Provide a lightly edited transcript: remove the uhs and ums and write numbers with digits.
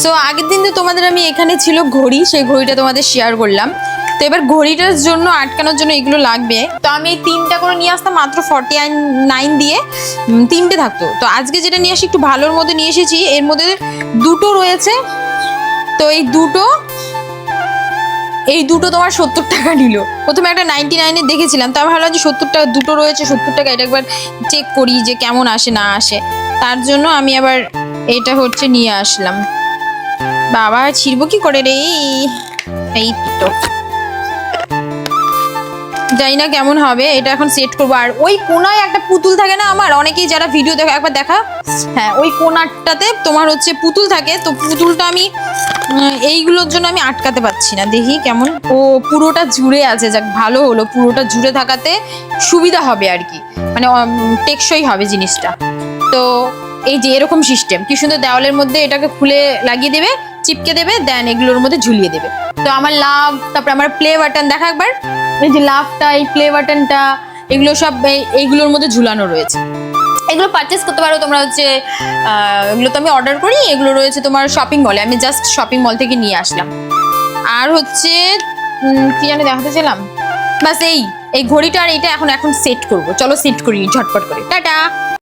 So আগের দিন তো তোমাদের আমি এখানে ছিল ঘড়ি, সেই ঘড়িটা তোমাদের শেয়ার করলাম। তো এবার ঘড়িটার জন্য আটকানোর জন্য এগুলো লাগবে। তো আমি এই 3টা করে নিয়ে আসতাম মাত্র 49 দিয়ে, 3টে থাকতো। তো আজকে যেটা নিয়ে আসি একটু ভালোর মধ্যে নিয়ে এসেছি, এর মধ্যে 2টো রয়েছে। তো এই দুটো তোমার 70 টাকা নিল। প্রথমে একটা 99-এ দেখেছিলাম, তা ভাবলাম যে 70 টাকা দুটো রয়েছে, 70 টাকা, এটা একবার চেক করি যে কেমন আসে না আসে। তার জন্য আমি আবার এটা হচ্ছে নিয়ে আসলাম। বাবা ছিড়বো কি করে রে, এই তো জানি না কেমন হবে, এটা এখন সেট করবো। আর ওই কোনায় একটা পুতুল থাকে না, আমার অনেকেই যারা ভিডিও দেখে একবার দেখা, হ্যাঁ ওই কোনাটাতে তোমার হচ্ছে পুতুল থাকে। তো পুতুলটা আমি এইগুলোর জন্য আমি আটকাতে পারছি না, দেখি কেমন। ও পুরোটা জুড়ে আছে, যাক ভালো হলো, পুরোটা জুড়ে থাকাতে সুবিধা হবে আর কি, মানে টেকসই হবে জিনিসটা। তো এই যে এরকম সিস্টেম, কি সুন্দর দেওয়ালের মধ্যে এটাকে খুলে লাগিয়ে দেবে, চিপকে দেবে, দেন এগুলোর মধ্যে ঝুলিয়ে দেবে। তো আমার লাভ, তারপরে আমার প্লে বাটন দেখা একবার, এই যে লাভটা, এই প্লে বাটনটা, এগুলো সব এইগুলোর মধ্যে ঝুলানো রয়েছে। এগুলো পারচেস করতে পারো তোমরা হচ্ছে, এগুলো তো আমি অর্ডার করি, এগুলো রয়েছে তোমার শপিং মলে, আমি জাস্ট শপিং মল থেকে নিয়ে আসলাম। আর হচ্ছে কি জানি দেখাতে ছিলাম, বাস এই ঘড়িটা আর এটা এখন সেট করবো। চলো সেট করি ঝটপট করে, টাটা।